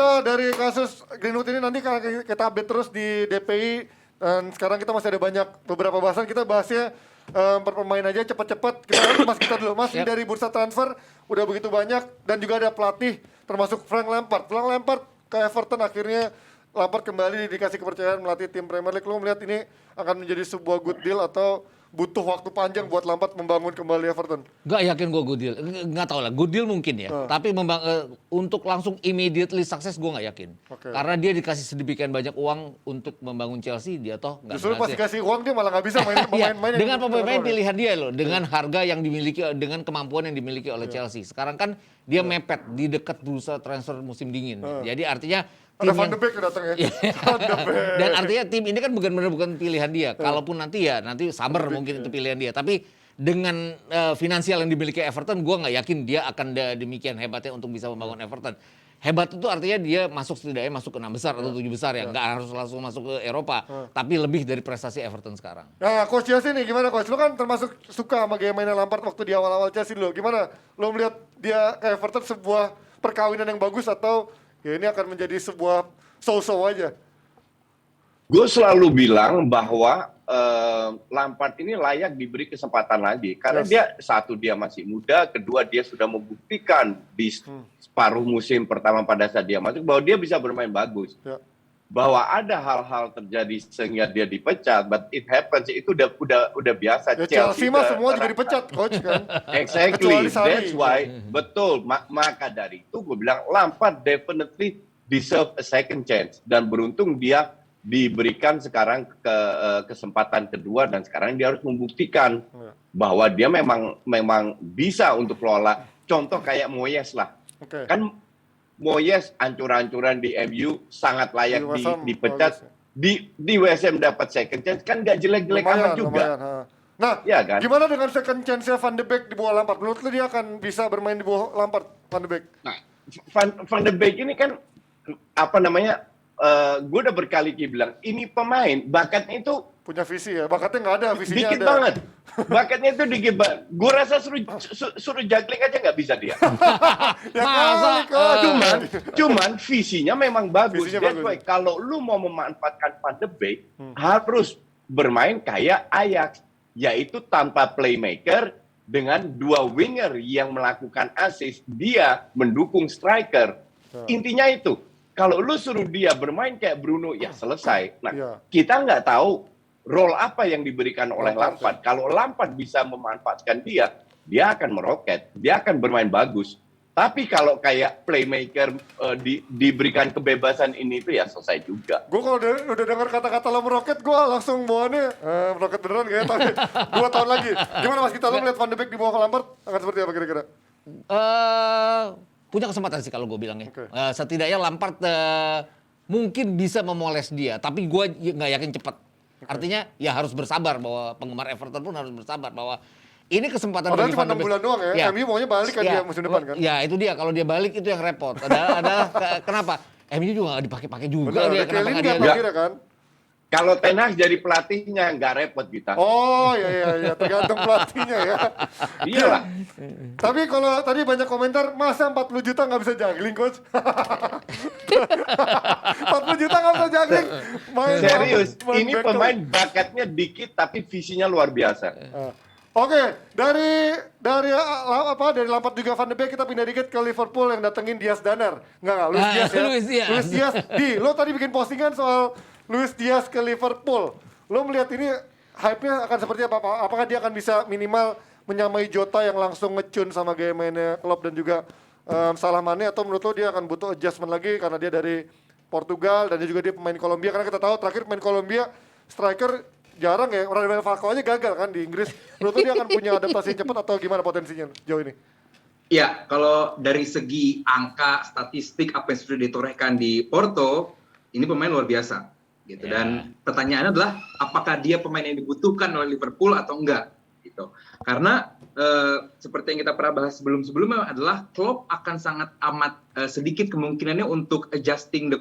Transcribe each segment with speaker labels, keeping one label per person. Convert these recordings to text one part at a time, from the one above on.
Speaker 1: kita dari kasus Greenwood ini nanti kita update terus di DPI. Dan sekarang kita masih ada beberapa bahasan. Kita bahasnya per pemain aja cepet-cepet. Kita lihat Mas kita dulu. Mas ini dari bursa transfer udah begitu banyak. Dan juga ada pelatih termasuk Frank Lampard. Frank Lampard ke Everton akhirnya Lampard kembali dikasih kepercayaan melatih tim Premier League. Lu melihat ini akan menjadi sebuah good deal atau butuh waktu panjang buat Lampard membangun kembali Everton?
Speaker 2: Nggak yakin gue good deal. Nggak tahu lah, good deal mungkin ya. Tapi untuk langsung immediately sukses gue nggak yakin. Karena dia dikasih sedemikian banyak uang untuk membangun Chelsea, dia toh nggak
Speaker 1: justru pas dikasih uang dia malah nggak bisa main pemain-pemain.
Speaker 2: Dengan pemain pilihan dia loh, dengan harga yang dimiliki, dengan kemampuan yang dimiliki oleh Chelsea. Sekarang kan dia mepet di dekat bursa transfer musim dingin. Jadi artinya
Speaker 1: ada Van de Beek datang ya.
Speaker 2: Dan artinya tim ini kan benar-benar bukan pilihan dia. Kalaupun nanti summer mungkin itu pilihan dia. Tapi dengan finansial yang dimiliki Everton, gue nggak yakin dia akan demikian hebatnya untuk bisa membangun Everton. Hebat itu artinya dia setidaknya masuk ke 6 besar atau 7 besar ya. Nggak harus langsung masuk ke Eropa. Tapi lebih dari prestasi Everton sekarang.
Speaker 1: Nah, Coach Yassin nih gimana Coach? Lu kan termasuk suka sama gaya mainnya Lampard waktu di awal-awal Chelsea dulu. Gimana? Lu melihat dia ke Everton sebuah perkawinan yang bagus atau ya ini akan menjadi sebuah so-so aja?
Speaker 3: Gue selalu bilang bahwa Lampard ini layak diberi kesempatan lagi. Karena dia masih muda, kedua dia sudah membuktikan di separuh musim pertama pada saat dia masuk bahwa dia bisa bermain bagus. Bahwa ada hal-hal terjadi sehingga dia dipecat, but it happens, itu udah biasa.
Speaker 1: Ya, Chelsea mah semua juga dipecat, Coach kan.
Speaker 3: Exactly, that's why, betul. Maka dari itu gue bilang Lampard definitely deserve a second chance. Dan beruntung dia diberikan sekarang kesempatan kedua dan sekarang dia harus membuktikan bahwa dia memang bisa untuk kelola. Contoh kayak Moyes lah. Kan Moyes ancur-ancuran di MU sangat layak dipecat. Di West Ham dapat second chance kan nggak jelek-jelek amat juga.
Speaker 1: Nah, ya kan? Gimana dengan second chance-nya Van de Beek di bawah Lampard? Menurut lu dia akan bisa bermain di bawah Lampard, Van de Beek?
Speaker 3: Nah, Van de Beek ini kan gue udah berkali-kali bilang ini pemain bakatnya itu
Speaker 1: punya visi ya, bakatnya nggak ada, visinya
Speaker 3: dikit
Speaker 1: ada.
Speaker 3: banget. Bakatnya itu dikit banget. Gue rasa suruh juggling aja nggak bisa dia. Cuman visinya memang bagus. That's why kalau lu mau memanfaatkan Van de Beek harus bermain kayak Ajax, yaitu tanpa playmaker dengan dua winger yang melakukan assist, dia mendukung striker. Intinya itu. Kalau lu suruh dia bermain kayak Bruno, ya selesai. Nah, kita nggak tahu role apa yang diberikan oleh Lampard. Kalau Lampard bisa memanfaatkan dia akan meroket, dia akan bermain bagus. Tapi kalau kayak playmaker diberikan kebebasan ini itu ya selesai juga.
Speaker 1: Gue kalau udah dengar kata-kata lo meroket, gue langsung bawaannya meroket beneran kayaknya. Tapi 2 tahun lagi. Gimana Mas kita lo melihat Van de Beek di bawah Lampard akan seperti apa kira-kira?
Speaker 2: Punya kesempatan sih kalau gue bilangnya. Setidaknya Lampard mungkin bisa memoles dia, tapi gue nggak yakin cepat. Artinya ya harus bersabar, bahwa penggemar Everton pun harus bersabar bahwa ini kesempatan bagi Van de Beek.
Speaker 1: Cuma 6 bulan doang ya. MU maunya balik kan dia musim depan kan.
Speaker 2: Ya itu dia, kalau dia balik itu yang repot. Kenapa? MU juga nggak dipakai-pakai juga.
Speaker 1: Benar,
Speaker 2: Kenapa nggak dia?
Speaker 1: Kan?
Speaker 3: Kalau Ten Hag jadi pelatihnya nggak repot kita.
Speaker 1: Oh iya, tergantung pelatihnya ya.
Speaker 3: Iyalah.
Speaker 1: Tapi kalau tadi banyak komentar, masa 40 juta nggak bisa juggling, Coach? 40 juta nggak bisa juggling.
Speaker 3: Serius, ini pemain bakatnya dikit tapi visinya luar biasa.
Speaker 1: Oke, dari Lampard juga Van de Beek, kita pindah dikit ke Liverpool yang datengin Diaz Danar. Luis Diaz ya. Luis Diaz. Lo tadi bikin postingan soal Luis Diaz ke Liverpool. Lo melihat ini hype-nya akan seperti apa? Apakah dia akan bisa minimal menyamai Jota yang langsung ngecun sama gaya mainnya Klopp dan juga Salah Mane, atau menurut lo dia akan butuh adjustment lagi karena dia dari Portugal dan dia pemain Kolombia, karena kita tahu terakhir pemain Kolombia striker jarang ya, Radamel Falcao aja gagal kan di Inggris. Menurut lo dia akan punya adaptasi cepat atau gimana potensinya jauh ini?
Speaker 4: Ya, kalau dari segi angka statistik apa yang sudah ditorehkan di Porto, ini pemain luar biasa. Gitu. Dan pertanyaannya adalah apakah dia pemain yang dibutuhkan oleh Liverpool atau enggak gitu. Karena seperti yang kita pernah bahas sebelum-sebelumnya adalah Klopp akan sangat amat sedikit kemungkinannya untuk adjusting the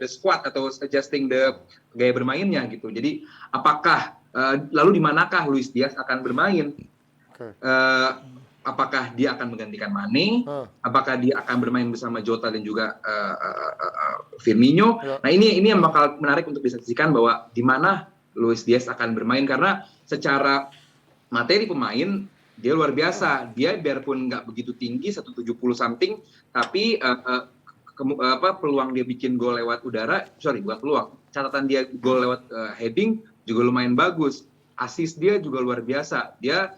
Speaker 4: squad atau adjusting the gaya bermainnya gitu. Jadi apakah lalu di manakah Luis Diaz akan bermain? apakah dia akan menggantikan Mane, apakah dia akan bermain bersama Jota dan juga Firmino. Nah ini yang bakal menarik untuk disaksikan bahwa di mana Luis Diaz akan bermain, karena secara materi pemain dia luar biasa. Dia biarpun nggak begitu tinggi 170 something, tapi peluang dia bikin gol lewat udara, bukan peluang, catatan dia gol lewat heading juga lumayan bagus. Assist dia juga luar biasa. Dia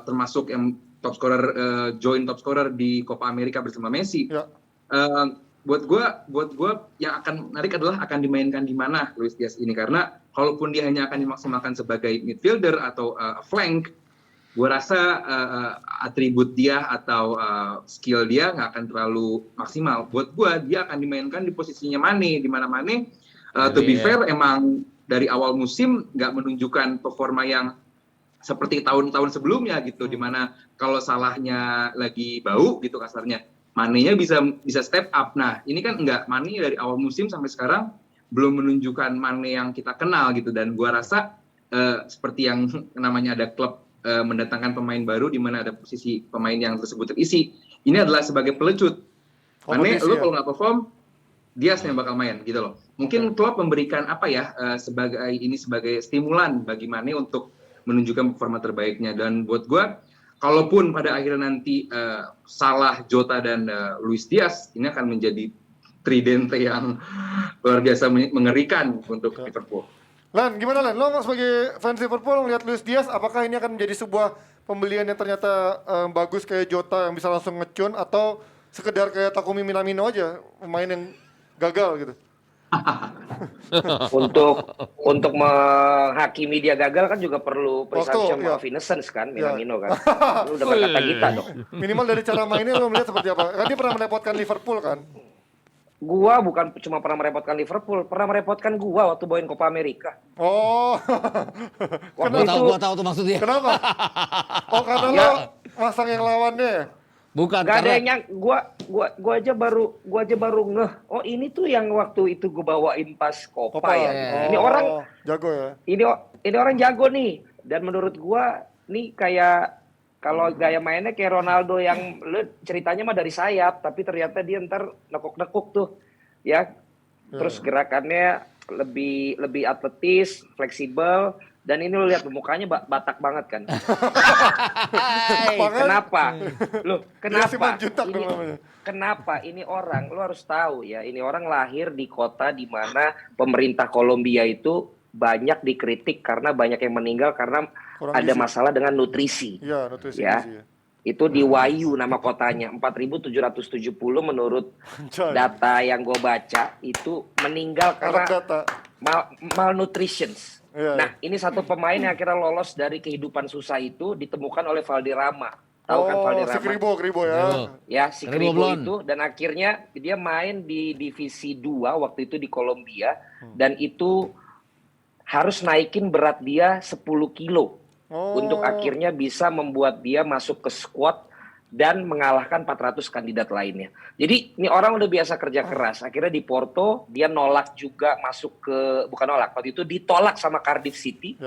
Speaker 4: termasuk yang top scorer, joint top scorer di Copa America bersama Messi. Buat gue yang akan menarik adalah akan dimainkan di mana Luis Diaz ini, karena kalaupun dia hanya akan dimaksimalkan sebagai midfielder atau flank, gue rasa atribut dia atau skill dia nggak akan terlalu maksimal. Buat gue dia akan dimainkan di posisinya Mane, di mana Mane to be fair emang dari awal musim nggak menunjukkan performa yang seperti tahun-tahun sebelumnya gitu, dimana kalau salahnya lagi bau gitu kasarnya, Mane-nya bisa step up. Nah ini kan enggak, Mane dari awal musim sampai sekarang belum menunjukkan Mane yang kita kenal gitu, dan gua rasa seperti yang namanya ada klub mendatangkan pemain baru di mana ada posisi pemain yang tersebut terisi, ini adalah sebagai pelecut. Mane lu kalau nggak perform, Diaz yang bakal main gitu loh. Mungkin Klopp memberikan sebagai stimulan bagi Mane untuk menunjukkan performa terbaiknya. Dan buat gue, kalaupun pada akhirnya nanti Salah, Jota, dan Luis Diaz, ini akan menjadi tridente yang luar biasa mengerikan untuk Liverpool.
Speaker 1: Lan, gimana Lan? Lo sebagai fans Liverpool ngeliat Luis Diaz, apakah ini akan menjadi sebuah pembelian yang ternyata bagus kayak Jota yang bisa langsung ngecun, atau sekedar kayak Takumi Minamino aja, pemain yang gagal gitu?
Speaker 5: untuk menghakimi dia gagal kan juga perlu presumption of innocence kan, Minamino kan. Lu udah berkata kita dong.
Speaker 1: Minimal dari cara mainnya lo melihat seperti apa? Kan dia pernah merepotkan Liverpool kan?
Speaker 5: Gua bukan cuma pernah merepotkan Liverpool, pernah merepotkan gua waktu bawain Copa America.
Speaker 1: Oh.
Speaker 2: Gua tahu tuh maksudnya.
Speaker 1: Kenapa? Oh, karena lo masang yang lawannya.
Speaker 2: Bukan,
Speaker 5: gak ada yang gua aja baru ngeh. Oh, ini tuh yang waktu itu gua bawain pas Copa ya. Ini orang
Speaker 1: jago ya.
Speaker 5: Ini orang jago nih. Dan menurut gua nih kayak kalau gaya mainnya kayak Ronaldo yang ceritanya mah dari sayap, tapi ternyata dia ntar nekuk-nekuk tuh. Ya. Terus gerakannya lebih atletis, fleksibel. Dan ini lo lihat mukanya Batak banget kan. Kenapa? Loh, kenapa ini orang, lo harus tahu ya, ini orang lahir di kota di mana pemerintah Kolombia itu banyak dikritik karena banyak yang meninggal karena ada masalah dengan nutrisi.
Speaker 1: Iya, nutrisi.
Speaker 5: Ya. Itu di Wayu nama kotanya, 4.770 menurut data yang gue baca itu meninggal karena malnutrition. Nah, ini satu pemain yang akhirnya lolos dari kehidupan susah itu ditemukan oleh Valderrama. Tahu kan Valderrama?
Speaker 1: Si Kribo ya.
Speaker 5: Ya, si Kribo itu, dan akhirnya dia main di divisi 2 waktu itu di Kolombia, dan itu harus naikin berat dia 10 kilo untuk akhirnya bisa membuat dia masuk ke squad dan mengalahkan 400 kandidat lainnya. Jadi ini orang udah biasa kerja keras. Akhirnya di Porto dia nolak juga masuk bukan nolak, waktu itu ditolak sama Cardiff City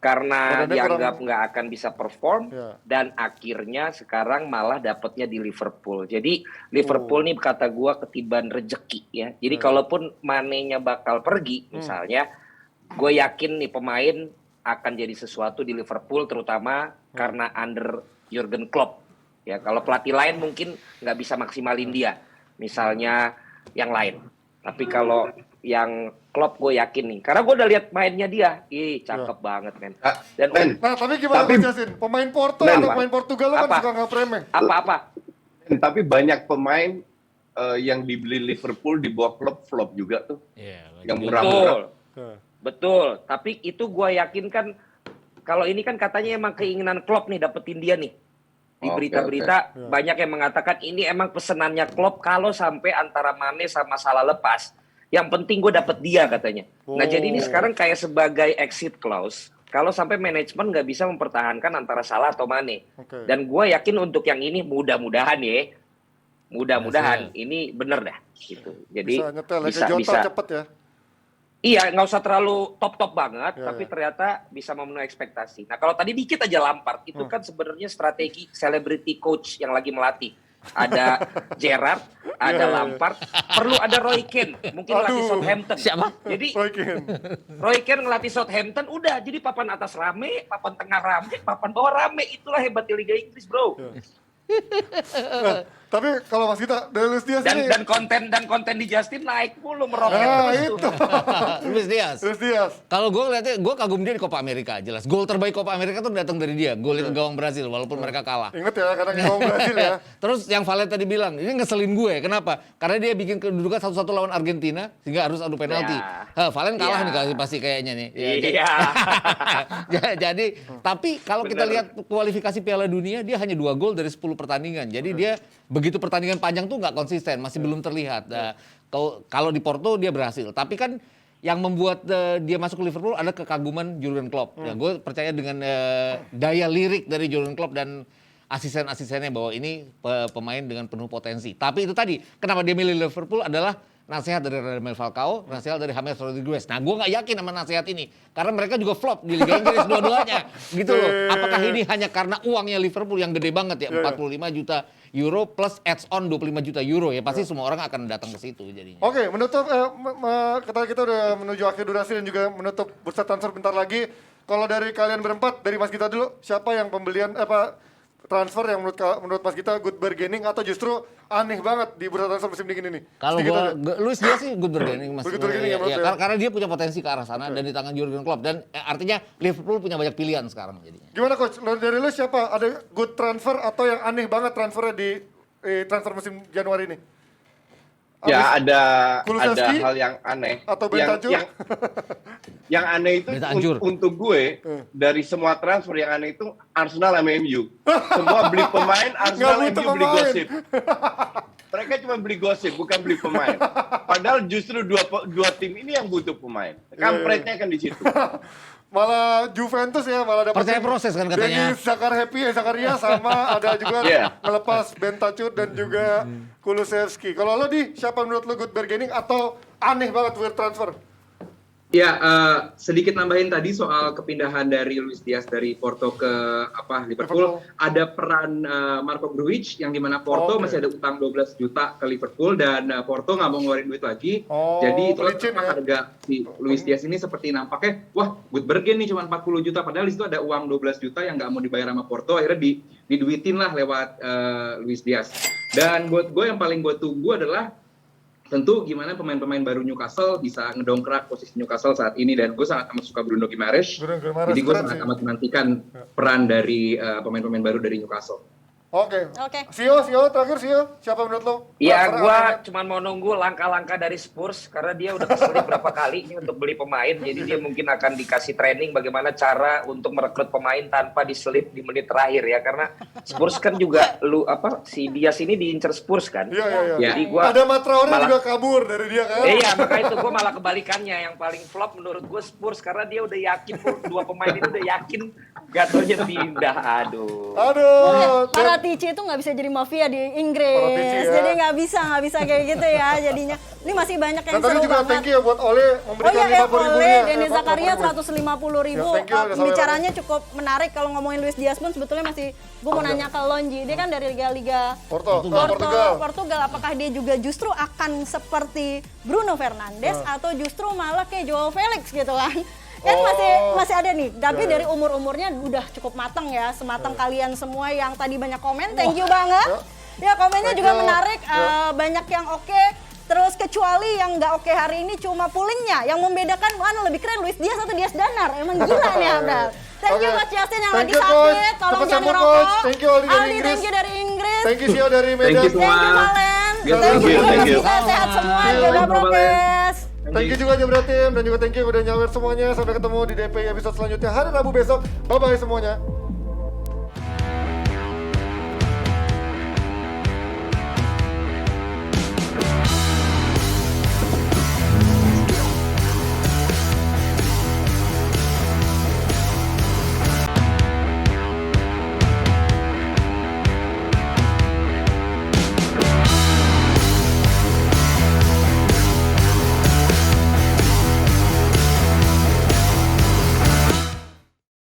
Speaker 5: karena dianggap nggak akan bisa perform, dan akhirnya sekarang malah dapatnya di Liverpool. Jadi Liverpool nih kata gua ketiban rejeki ya. Jadi kalaupun Mane-nya bakal pergi misalnya, gue yakin nih pemain akan jadi sesuatu di Liverpool, terutama karena under Jurgen Klopp. Ya, kalau pelatih lain mungkin nggak bisa maksimalin dia, misalnya yang lain. Tapi kalau yang Klopp gue yakin nih, karena gue udah lihat mainnya dia, cakep banget men. Dan
Speaker 1: tapi gimana Mas Yasin? Pemain Porto atau pemain Portugal lo kan suka nggak remeh?
Speaker 5: Apa?
Speaker 3: Tapi banyak pemain yang dibeli Liverpool di bawah klub flop juga tuh, yang murah-murah.
Speaker 5: Betul. Tapi itu gue yakin kan, kalau ini kan katanya emang keinginan Klopp nih dapetin dia nih. Di berita-berita banyak yang mengatakan ini emang pesenannya Klopp kalau sampai antara Mane sama Salah lepas. Yang penting gue dapet dia katanya. Nah jadi ini sekarang kayak sebagai exit clause. Kalau sampai manajemen nggak bisa mempertahankan antara Salah atau Mane. Dan gue yakin untuk yang ini mudah-mudahan ya. Mudah-mudahan ini bener dah. Gitu. Jadi
Speaker 1: bisa cepet ya.
Speaker 5: Iya, nggak usah terlalu top banget, tapi ternyata bisa memenuhi ekspektasi. Nah, kalau tadi dikit aja Lampard, itu kan sebenarnya strategi celebrity coach yang lagi melatih. Ada Gerrard, ada Lampard, perlu ada Roy Keane, mungkin ngelatih Southampton.
Speaker 2: Siapa?
Speaker 5: Jadi
Speaker 1: Roy
Speaker 5: Keane ngelatih Southampton, udah jadi papan atas rame, papan tengah rame, papan bawah rame. Itulah hebatnya Liga Inggris, bro.
Speaker 1: Tapi kalau Mas Gita, dari Luis Diaz ini...
Speaker 5: Dan konten di Justin naik mulu meroket.
Speaker 1: Itu.
Speaker 2: Luis Diaz. Kalau gue ngeliatnya, gue kagum dia di Copa America, jelas. Gol terbaik Copa America tuh datang dari dia. Gol ke gawang Brasil, walaupun mereka kalah.
Speaker 1: Ingat ya, karena gawang Brasil ya.
Speaker 2: Terus yang Valen tadi bilang, ini ngeselin gue. Kenapa? Karena dia bikin kedudukan 1-1 lawan Argentina, sehingga harus adu penalti. Valen kalah nih pasti kayaknya nih.
Speaker 5: Iya.
Speaker 2: Jadi, tapi kalau kita lihat kualifikasi Piala Dunia, dia hanya 2 gol dari 10 pertandingan. Jadi dia begitu pertandingan panjang tuh nggak konsisten, masih belum terlihat. Kalau di Porto dia berhasil, tapi kan yang membuat dia masuk ke Liverpool ada kekaguman Jurgen Klopp. Gue percaya dengan daya lirik dari Jurgen Klopp dan asisten-asistennya bahwa ini pemain dengan penuh potensi. Tapi itu tadi, kenapa dia milih Liverpool adalah nasihat dari Radamel Falcao, nasihat dari James Rodriguez. Nah, gue nggak yakin sama nasihat ini, karena mereka juga flop di Liga Inggris dua-duanya, gitu loh. Apakah ini hanya karena uangnya Liverpool yang gede banget ya, 45 juta euro plus adds-on 25 juta euro ya, pasti semua orang akan datang ke situ jadinya.
Speaker 1: Oke, menutup, kita udah menuju akhir durasi dan juga menutup bursa transfer bentar lagi. Kalau dari kalian berempat, dari Mas Gita dulu, siapa yang transfer yang menurut Mas Gita good bargaining atau justru aneh banget di bursa transfer musim dingin ini?
Speaker 2: Kalau Luis dia sih good bargaining Mas.
Speaker 1: Good bargaining ya.
Speaker 2: Karena dia punya potensi ke arah sana dan di tangan Jurgen Klopp, dan artinya Liverpool punya banyak pilihan sekarang jadinya.
Speaker 1: Gimana coach? Dari lu siapa? Ada good transfer atau yang aneh banget transfernya di transfer musim Januari ini?
Speaker 3: Ya ada
Speaker 1: Kulusevski?
Speaker 3: hal yang aneh.
Speaker 1: Atau Bentancur?
Speaker 3: Yang aneh itu untuk gue dari semua transfer yang aneh itu Arsenal sama MU. Semua beli pemain, Arsenal MU beli gosip. Mereka cuma beli gosip, bukan beli pemain. Padahal justru dua tim ini yang butuh pemain. Kampretnya kan di situ.
Speaker 1: Malah Juventus ya, malah dapat
Speaker 2: percaya proses kan katanya.
Speaker 1: Dennis Zakaria sama ada juga melepas Bentancur dan juga Kulusevski. Kalau lo siapa menurut lo good bargaining atau aneh banget weird transfer?
Speaker 4: Ya, sedikit nambahin tadi soal kepindahan dari Luis Diaz dari Porto ke Liverpool. Ada peran Marco Grujic yang dimana Porto masih ada utang 12 juta ke Liverpool dan Porto nggak mau ngeluarin duit lagi. Jadi itulah harga si Luis Diaz ini seperti nampaknya, wah good bargain nih cuma 40 juta. Padahal di situ ada uang 12 juta yang nggak mau dibayar sama Porto. Akhirnya diduitin lah lewat Luis Diaz. Dan buat gue yang paling gue tunggu adalah tentu gimana pemain-pemain baru Newcastle bisa ngedongkrak posisi Newcastle saat ini, dan gue sangat amat suka Bruno Guimaraes. Jadi gue sangat amat menantikan peran dari pemain-pemain baru dari Newcastle.
Speaker 1: Oke. Sio terakhir siapa menurut lo?
Speaker 5: Ya gue cuma mau nunggu langkah-langkah dari Spurs karena dia udah keselip berapa kali ini untuk beli pemain, jadi dia mungkin akan dikasih training bagaimana cara untuk merekrut pemain tanpa diselip di menit terakhir ya, karena Spurs kan juga si Diaz ini diincar Spurs kan.
Speaker 1: Iya.
Speaker 5: Jadi gua
Speaker 1: ada Matraore juga kabur dari dia kan.
Speaker 5: Iya, makanya itu gue malah kebalikannya, yang paling flop menurut gue Spurs karena dia udah yakin dua pemain ini udah yakin gatonya pindah. Aduh.
Speaker 6: Paratici itu nggak bisa jadi mafia di Inggris, jadi nggak bisa kayak gitu ya jadinya. Ini masih banyak yang seru
Speaker 1: juga
Speaker 6: banget.
Speaker 1: Thank you ya buat Ole memberikan 50.000 ya.
Speaker 6: Dennis Zakaria 150.000. Bicaranya cukup menarik. Kalau ngomongin Luis Diaz pun sebetulnya masih, gue mau nanya ke Lonji, dia kan dari Liga Portugal. Apakah dia juga justru akan seperti Bruno Fernandes atau justru malah kayak Joao Felix gitu kan? Kan masih ada nih, tapi dari umurnya udah cukup matang ya, sematang kalian semua yang tadi banyak komen, thank you banget. Ya komennya juga menarik, banyak yang oke. Terus kecuali yang nggak oke hari ini cuma pullingnya, yang membedakan mana lebih keren, Luis Diaz atau Diaz Danar, emang gila nih Abdal. Thank you Coach Justin yang lagi sakit, tolong jangan ngerokok.
Speaker 1: Thank you
Speaker 6: Aldi, thank you dari Inggris.
Speaker 1: Thank you Sio dari Medan.
Speaker 4: Thank you semua.
Speaker 6: Thank you Valen. Thank you. Sehat semua, jaga prokes.
Speaker 1: Thank you juga Jabra Tim dan juga thank you udah nyawer semuanya. Sampai ketemu di DPI episode selanjutnya hari Rabu besok. Bye bye semuanya.